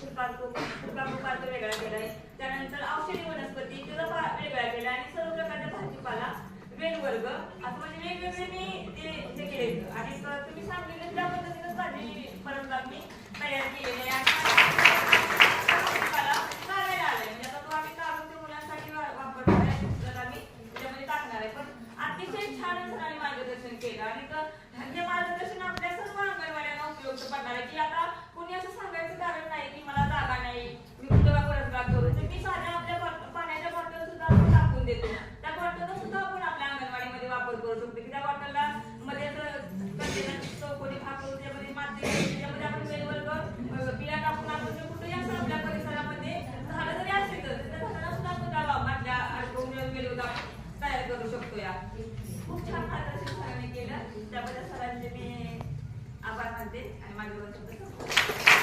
फुलपाखरू वेगळा केलाय, त्यानंतर औषधी वनस्पती त्याला वेगळा केला आणि सर्व प्रकारचा भाजीपाला वेलवर्ग असं म्हणजे वेगवेगळे मी ते केले आणि तुम्ही सांगितलं त्या पद्धतीनं भाजी परत मी तयार केलेली आहे. काढायला आलाय म्हणजे आता तो आम्ही काढून ते मुलांसाठी वापरणार आहे, तर आम्ही त्याच्यामध्ये टाकणार आहे. पण अतिशय छान सरांनी मार्गदर्शन केलं आणि हे मार्गदर्शन आपल्या सर्व अंगणवाड्यांना उपयुक्त पडणार आहे की आता कोणी असं सांगायचं कारण नाही की मला जागा नाही मी कुठं परत करू, तर मी साध्या आपल्या पाण्याच्या बॉटल सुद्धा आपण टाकून देतो. त्या बॉटलचा सुद्धा आपण आपल्या अंगणवाडीमध्ये वापर करू शकतो की त्या बॉटलला मध्ये कंटेनर चौकोनी भाग करून त्यामध्ये माती त्याच्यामध्ये आपण वेलवर्ग बिया टाकून आपण कुठेही असं आपल्या परिसरामध्ये झाडं जरी असली तर त्या झाडाला सुद्धा आपण आपल्या अडकवून वेलवर्ग तयार करू शकतो. या खूप छान मार्गदर्शन सरांनी केलं, त्याबद्दल सरांचे मी आभार मानते आणि माझ्या